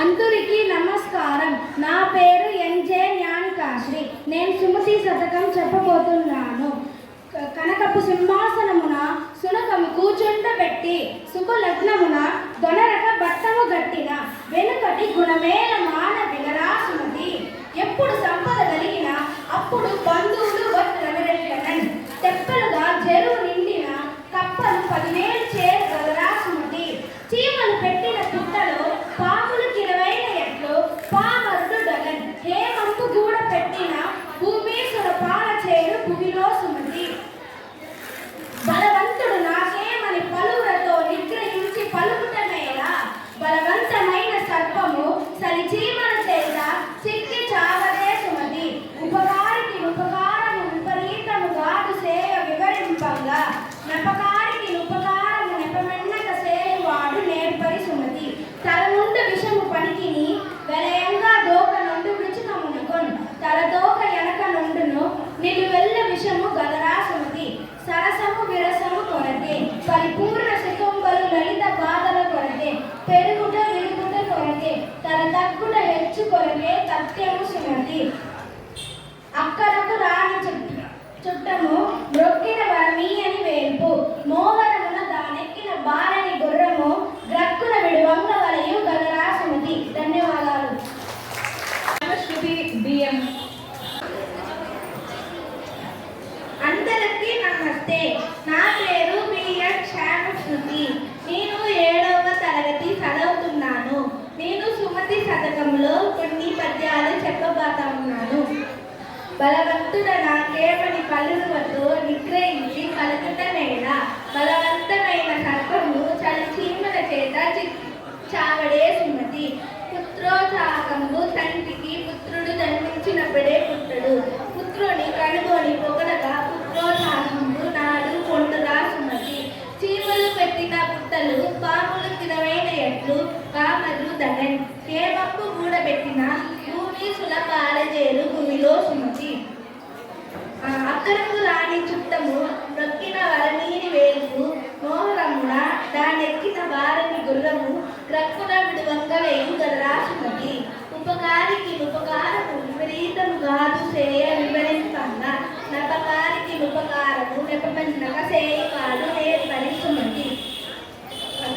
అందరికీ నమస్కారం. నా పేరు ఎన్జే జ్ఞానికాశ్రీ. నేను సుమతి శతకం చెప్పబోతున్నాను. కనకపు సింహాసనమున సునకము కూర్చుండబెట్టి శుభలగ్నమున దొనరక బట్టము గట్టిన వెనుకటి గుణమేల మాన వినరా సుమతి ఎప్పుడు సంపద కలిగిన అప్పుడు బంధువులు వట్రనరెట్టనన్ తెప్పలుగా చెరువు నిండిన కప్పలు 10,000 చేరగలరా సుమతి చీమలు పెట్టిన పుట్టలో పాములు కిరవైన ఎట్లు పామరుడు డగన్ హేమంపు గూడ పెట్టిన భూమీశ్వర పాల చేరు భూమిలో సుమతి బలవంతుడు నాకేమని పలువురతో నిగ్రహించి పలుకుటమేలా బలవంతమైన సర్పము సలిచీమల చేత చిక్కి చావదే సుమతి ఉపకారికి ఉపకారము విపరీతము గాదు సేయ వివరింపంగా నపకారికి ఉపకారము నెపమెన్నక సేయువాడు నేర్పరి సుమతి తల నుండి విషము పనికిని వెలయంగా దోక నుండి వృచికమునుకొన్ తల దోక ఎనక నుండును నిలువెల్ల విషము గదరా సుమతి సరసము విరసము కొరతే పరిపూర్ణ సుఖంబలు లలిత బాధల కొరతే పెరుగుట విరుగుట కొరతే తల తగ్గుట హెచ్చు కొరతే తథ్యము సుమతి అక్కడకు రాని చుట్టము మ్రొక్కిన వరమీ అని వేల్పు మోహరమున దానెక్కిన బాలని గుర్రము గ్రక్కున విడువంగ వలయు గదరా సుమతి ధన్యవాదాలు. శృతి బిఎం అందరికీ నమస్తే. నా పేరు బిఎన్ శ్యామశృతి. నేను 7వ తరగతి చదువుతున్నాను. నేను సుమతి శతకంలో కొన్ని పద్యాలు చెప్పబోతున్నాను. బలవంతుడ నాకేమని పలువురతో నిగ్రహించి కలుగుటమేళ బలవంతమైన సర్పము చలిచీమల చేత చావడే సుమతి పుత్రోత్సాహము తండ్రికి పుత్రుడు జన్మించినప్పుడే పుట్టడు పుత్రుని కనుగొని పొగడగా పుత్రోత్సాహము నాడు పొందురా సుమతి చీమలు పెట్టిన పుట్టలు పాములు కిరవైన ఎట్లు కామలు దగన్ కేమప్పు కూడబెట్టిన భూమి సులభాలజేరు భూమిలో సుమతి అక్కడకు రాని చుట్టము నొక్కిన వరనీని వేలుకు మోహరమున దానెక్కిన వారని గుర్రము గ్రక్కున విడువంగ వేయు గదరా సుమతి ఉపకారికి ఉపకారము విపరీతము గాదు సేయ వివరింపంగా నపకారికి ఉపకారము నెపమెన్నక సేయకాడు నేర్పరి సుమతి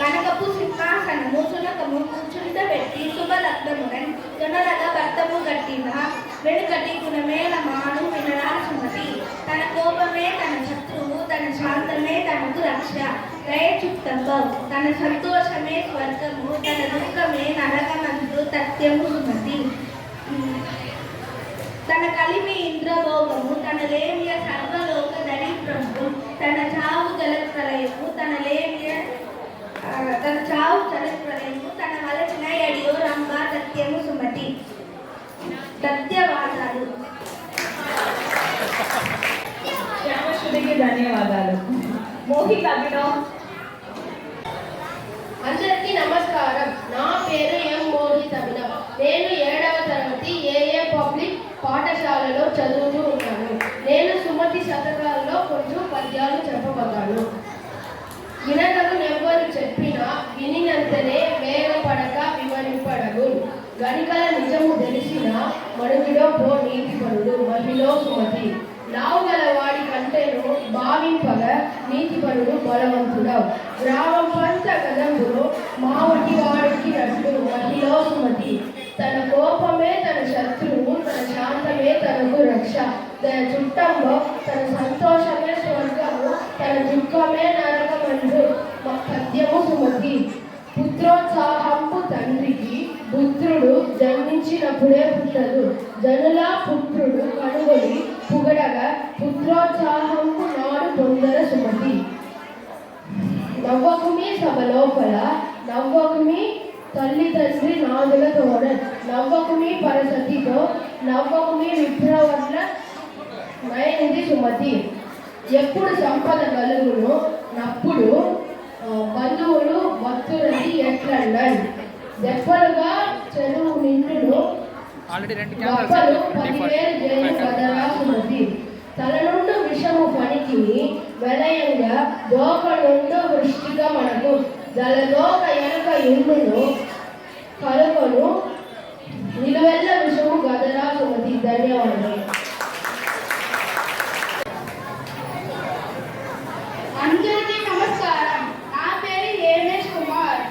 కనకపు సింహాసనము సునకము కూర్చుండబెట్టి శుభలగ్నమునన్ జొనరగ భర్తము గట్టిన వెనుకటి గుణమేల మాను వినరా సుమతి తన కోపమే తన శత్రువు తన శాంతమే తనకు రక్ష దయ చుట్టంబవు తన సంతోషమే స్వర్గము తన దుఃఖమే నరకమందు తథ్యము సుమతి తన కలిమి ఇంద్రభోగము తన లేమియ సర్వలోక దరిద్రము తన చావు జలప్రలయము తన చావు చరిత్రము తన వలచిన ఎడియో రంభ తథ్యము సుమతి ధన్యవాదాలు. శ్యామశ్రుతికి ధన్యవాదాలు. మోహిత్ అభినవ్ అందరికీ నమస్కారం. నా పేరు ఎం మోహిత్ అభినవ్. నేను 7వ తరగతి ఏఏ పబ్లిక్ పాఠశాలలో చదువుతూ ఉన్నాను. నేను సుమతి శతకాల్లో కొంచెం పద్యాలు చెప్పబోతాను. వినదగు నెవ్వరు చెప్పినా వినినంతనే వేగపడక వివరింపడగు గనికల నిజము తెలిసిన మనుగుడో పో నీతిపరుడు మహిళ సుమతి. లావుగల వాడి కంటేను భావింపగా నీతిపరుడు బలవంతుడవు. గ్రామం పంచ కదంబులు మావటి వాడికి నట్టు మహిళ సుమతి. తన కోపమే తన శత్రువు, తన శాంతమే తనకు రక్ష. తన చుట్టంలో తన సంతోషమే స్వర్గము, తన దుఃఖమే నరకమందు పద్యము సుమతి. పుత్రోత్సాహంపు తండ్రికి పుత్రుడు జన్మించినప్పుడే పుట్టదు. జనుల పుత్రుడు కనుగొని పుగడగా పుత్రోత్సాహంపు నాడు పొందర సుమతి. నవ్వకుమి సభ లోపల నవ్వకుమి తల్లి తండ్రి నాదుల తోడ. నవ్వకుమి పరసతితో నవ్వకుమి విప్రవర్ల మైనిది సుమతి. ఎప్పుడు సంపద కలుగును నప్పుడు బంధువులు భక్తులని ఎట్లన్నాడు. దెబ్బలుగా చెరువు నిండును గొప్పలు 10,000 జైలు కదరా సుమతి. తల నుండి విషము పనికి వెలయంగా దోక నుండి వృష్టిగా మనకు. జలదోక ఎనక ఇండును కలుగొను నిలువెల్ల విషము గదరా సుమతి. ధన్యవాదాలు. అందరికీ నమస్కారం. నా పేరు ఏమేష్ కుమార్.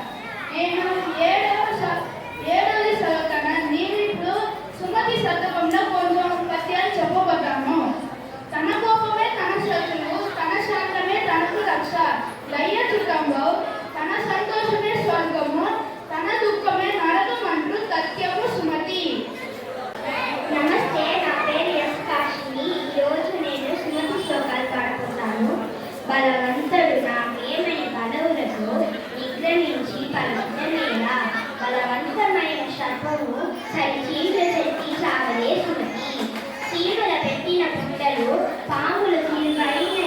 నేను ఏడవది చదువుతాను. నేను ఇప్పుడు సుమతి శతకంలో కొంచెం పద్యాలు చెప్పబోతాను. తన కోపమే తన శత్రువు, తన శాంతమే తనకు రక్ష. లయ చుట్టంలో తన సంతోషమే స్వర్గము, తన దుఃఖమే నరకం అంటూ సత్యము సుమతి. నమస్తే, నా పేరు ఎస్ కాశిని. ఈరోజు నేను సుమతి శ్లోకాలు పాడుకుంటాను. బలవంతుడు నా ప్రియమైన పదవులతో నిగ్రహించి పలుకునేలా. బలవంతమైన సర్పము చీమల చెట్టి చావలే సుమతి. చీమల పెట్టిన పుట్టలు పాములు తీరువైన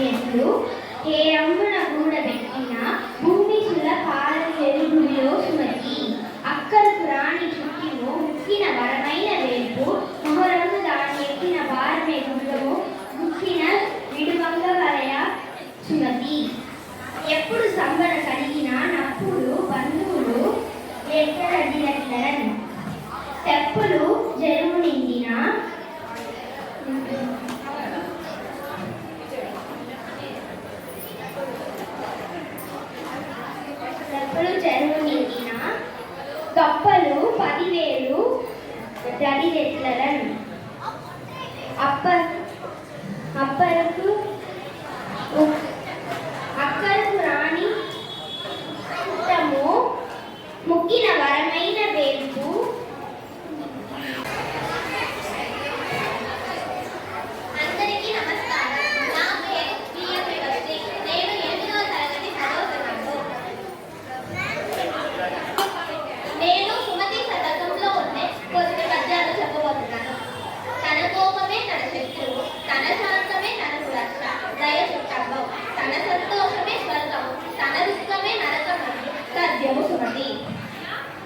ఎట్లు ఏ అమ్మున గూడబెట్టిన భూమి సుల పాలెరుగులో సుమతి. అక్కరకు రాణి చుట్టిము ముక్కిన వరమైన వేపు, మొహరము దాని ఎక్కిన భారమే గుండము, ముక్కిన విడువంగ వలయ సుమతి. ఎప్పుడు సంబర కలిగిన నప్పుడు బంధువులు ఎక్కడదిరట్లరన్. తెప్పులు జరువు నిండిన కప్పలు 10,000 దడిరెట్లరన్. అక్కరకు రాణి పుట్టము ముక్కిన వరమైన వేల్పు. అందరికీ నమస్కారం. నా పేరు బిఎం శ్రీ. నేను 8వ తరగతి చదువుతున్నాను. నేను సుమతి శతకంలో ఉండే కొన్ని పద్యాలు చెప్పబోతున్నాను. తన కోపమే తన శత్రువు, తన శాంతమే తనకు రక్ష. దయ చుట్టంలో తన సంతోషమే స్వర్గము, తన దుఃఖమే నరకము సత్యము సుమతి.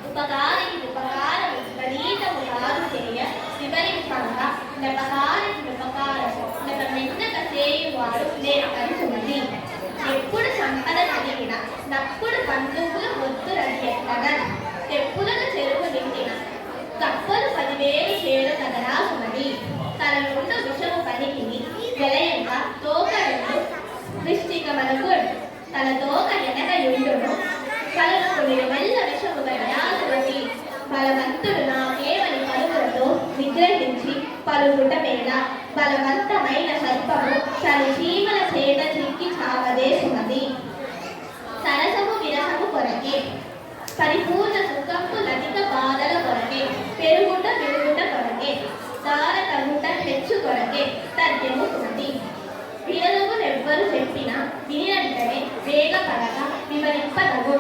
ఉపకారికి ఉపకారము విపరీతము కాదు చేయ విపరీతంగా నెపకారికి ఉపకారము నెపమెన్నక చేయువాడు లేకని సుమతి. ఎప్పుడు సంపద కలిగిన నప్పుడు బంధువులు ఒత్తురగెత్తగా. తెప్పులకు చెరువు నిండిన కప్పలు 10,000 చేరు కదరా సుమతి. తన నుండి విషము పనికి వెలయంగా తోక రెండు దృష్టిక మనకు. తన తోక ఎనక యుండును కలకు నిలువెల్ల విషము గదరా సుమతి. బలవంతుడు నా కేవలి పలుకులతో నిగ్రహించి పలుకుట మేళ. బలవంతమైన సర్పము తన చీమల చేత చిక్కి చావదే సుమతి. సరసము విరసము కొరకే పరిపూర్ణ సుఖము లతిక బాధల కొరకే. పెరుగుట విరుగుట కొరకే దార తగుట హెచ్చు కొరకే తథ్యము సుమతి. వినదగునెవ్వరు చెప్పిన వినినంతనే వేగపడక వివరింపదగు.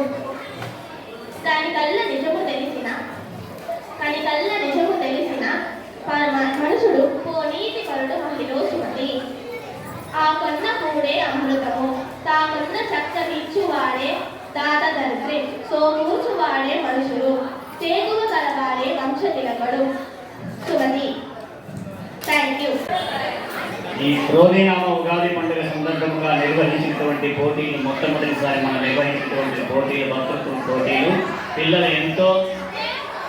కనికల్ల నిజము తెలిసిన మనుషుడు పోనీతి పరుడు మహిళ సుమతి. ఆ కొన్న కూడే అమృతము, తాకొన్న చక్కనిచ్చువాడే దాత దరిద్రే. సోమూర్చువాడే మనుషుడు, చేకువ కలవాడే వంశ నిలబడు సుమతి. Thank you. ఈ క్రోధీనామ ఉగాది పండుగ సందర్భంగా నిర్వహించినటువంటి పోటీలు మొట్టమొదటిసారి మనం నిర్వహించినటువంటి పోటీలు వక్తృత్వ పోటీలు. పిల్లలు ఎంతో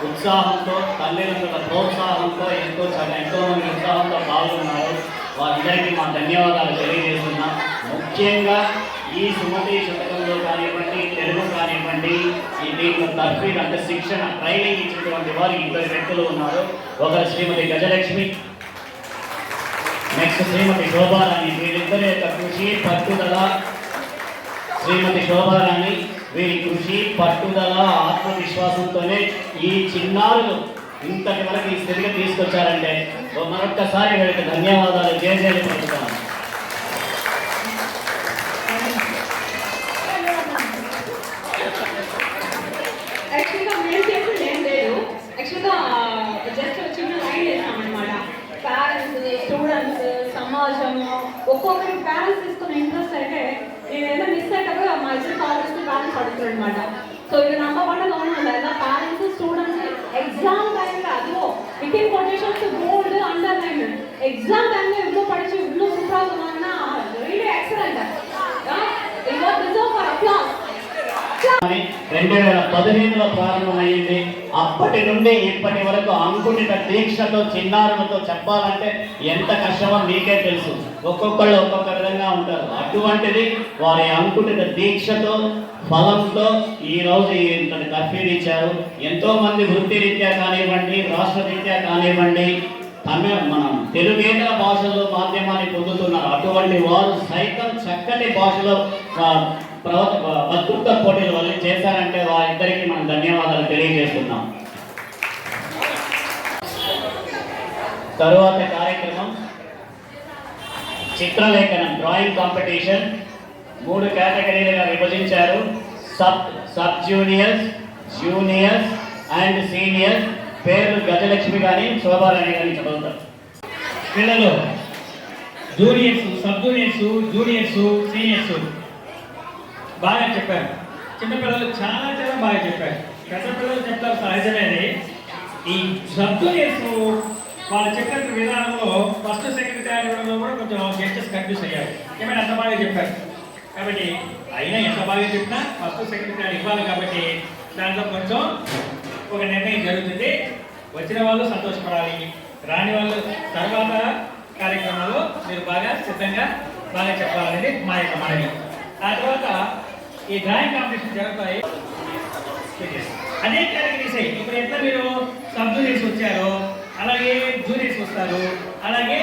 ఉత్సాహంతో తల్లిదండ్రుల ప్రోత్సాహంతో ఎంతో మంది ఉత్సాహంతో పాల్గొన్నారు. వారందరికీ మా ధన్యవాదాలు తెలియజేస్తున్నాం. ముఖ్యంగా ఈ సుమతి శతకంలో కానివ్వండి, తెలుగు కానివ్వండి, ఈ దీంట్లో తర్ఫీదు అంటే శిక్షణ ట్రైనింగ్ ఇచ్చినటువంటి వారు ఇద్దరు వ్యక్తులు ఉన్నారు. ఒకరు శ్రీమతి గజలక్ష్మి, నెక్స్ట్ శ్రీమతి శోభారాణి. వీరిద్దరి యొక్క కృషి పట్టుదల, శ్రీమతి శోభారాణి వీరి కృషి పట్టుదల ఆత్మవిశ్వాసంతోనే ఈ చిన్నారులు ఇంతటి వరకు ఈ స్థితికి తీసుకొచ్చారంటే మరొక్కసారి వీరికి ధన్యవాదాలు చేసేది పడుతున్నాను. యాక్చువల్గా మేము చేసేది ఏం లేదు. యాక్చువల్గా జస్ట్ చిన్న లైన్ వేసామన్నమాట. పేరెంట్స్, స్టూడెంట్స్, సమాజము ఒక్కొక్కరి పేరెంట్స్ తీసుకున్న ఇంట్రెస్ట్ అయితే నేనేదో మిస్ అయ్యేటప్పుడు మా ఇద్దరు కాలేజ్ పేరెంట్స్ అడుగుతారు అనమాట. సో ఇది నంబర్ 1గా ఉండాలి కదా. పేరెంట్స్, స్టూడెంట్స్ ఎగ్జామ్ టైంలో అదిగో within quotations board underline exam టైంలో ఇవ్వలో పడిచి ఇవ్వలో super really excellent. You are deserve for applause. 2015లో ప్రారంభమైంది. అప్పటి నుండి ఇప్పటి వరకు అంకుటిత దీక్షతో చిన్నారులతో చెప్పాలంటే ఎంత కష్టమో మీకే తెలుసు. ఒక్కొక్కళ్ళు ఒక్కొక్క విధంగా ఉంటారు. అటువంటిది వారి అంకుటిత దీక్షతో ఫలంతో ఈరోజు ఇంతటి తర్ఫీదు ఇచ్చారు. ఎంతో మంది వృత్తిరీత్యా కానివ్వండి, రాష్ట్రరీత్యా కానివ్వండి, మనం తెలుగేతర భాషలో మాధ్యమాన్ని పొందుతున్నారు. అటువంటి వారు సైతం చక్కటి భాషలో వక్తృత్వ పోటీలు వల్ల చేశారంటే వారిద్దరికి మనం ధన్యవాదాలు తెలియజేస్తున్నాం. తరువాత కార్యక్రమం చిత్రలేఖనం, డ్రాయింగ్ కాంపిటీషన్. 3 కేటగిరీలుగా విభజించారు. Sub juniors, juniors and seniors. పేర్లు గజలక్ష్మి కానీ శోభారాణి కానీ చదువుతారు. పిల్లలు juniors, sub juniors, juniors, seniors బాగా చెప్పారు. చిన్నపిల్లలు చాలా బాగా చెప్పారు. పెద్ద పిల్లలు చెప్తారు సహజమేది. ఈ సబ్ జూనియర్స్ వాళ్ళు చెప్పిన విధానంలో ఫస్ట్ సెకండ్ థర్డ్ కూడా కొంచెం జడ్జెస్ కన్ఫ్యూజ్ అయ్యారు. ఏమైనా అంత బాగా చెప్పారు కాబట్టి అయినా ఎంత బాగా చెప్పినా ఫస్ట్ సెకండ్ థర్డ్ ఇవ్వాలి కాబట్టి దాంట్లో కొంచెం ఒక నిర్ణయం జరుగుతుంది. వచ్చిన వాళ్ళు సంతోషపడాలి, రాని వాళ్ళు తర్వాత కార్యక్రమంలో మీరు బాగా సిద్ధంగా బాగా చెప్పాలనేది మా యొక్క మనవి. ఆ తర్వాత ఈ డ్రాయింగ్ కాంపిటీషన్ జరుగుతాయి. అదే కేటగిరీస్ ఇప్పుడు ఎట్లా మీరు సబ్ జూనియర్స్ వచ్చారో అలాగే జూనియర్స్ వస్తారు, అలాగే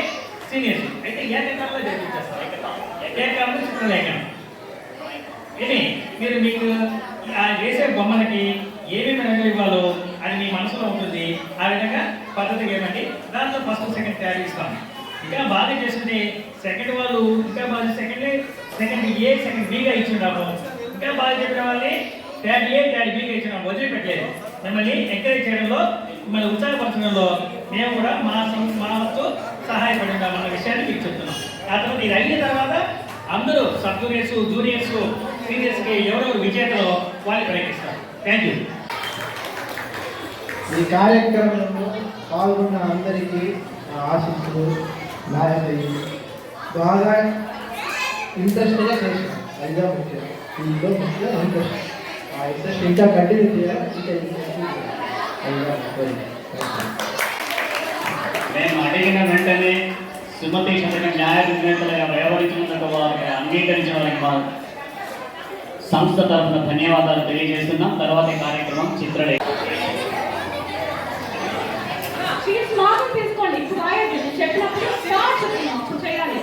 సీనియర్స్ అయితే ఏకకాలంలో జరిపించేస్తారు. ఏకకాలంలో చిత్రలేఖనం. ఇది మీరు మీకు వేసే బొమ్మలకి ఏమేమి రంగులు ఇవ్వాలో అది మీ మనసులో ఉంటుంది. ఆ విధంగా పద్ధతిగా ఇవ్వండి. దాంట్లో ఫస్ట్ సెకండ్ తయారు ఇస్తాం. ఇంకా బాగా చేస్తుంటే సెకండ్ వాళ్ళు ఇంకా బాగా సెకండ్ ఏ సెకండ్ బిగా ఇచ్చిండాము. ఇంకా బాగా చెప్పిన వాళ్ళని థర్డ్ ఏ థర్డ్ బిగా ఇచ్చిన వదిలిపెట్టలేదు. మిమ్మల్ని ఎంకరేజ్ చేయడంలో, మిమ్మల్ని ఉత్సాహపరచడంలో మేము కూడా మా వంతు సహాయపడి ఉంటామన్న విషయాన్ని మీకు చెప్తున్నాం. ఆ తర్వాత ఇది అయిన తర్వాత అందరూ సబ్ జూనియర్స్, జూనియర్స్, సీనియర్స్కి ఎవరెవరు విజేతలో వాళ్ళు ప్రకటిస్తారు. Thank you. ఈ కార్యక్రమంలో పాల్గొన్న అందరికీ ఆశిస్తులు నాయకులు బాగా ఇంట్రెస్ట్గా చేశాను. అదిగా ముఖ్యం. దీంట్లో ముఖ్యం ఇంట్రెస్ట్. ఆ ఇంట్రెస్ట్ ఇంకా కంటిన్యూ చేయాలి. మేము అడిగిన వెంటనే సుమతి శతకం న్యాయ నిర్ణేతలుగా వ్యవహరించినందుకు వారికి అంగీకరించిన వారికి మా సంస్థ తరఫున ధన్యవాదాలు తెలియజేస్తున్నాం. తర్వాత కార్యక్రమం చిత్రలేఖనం. తీసుకోండి. ఇప్పుడు చెప్పినప్పుడు చేయాలి.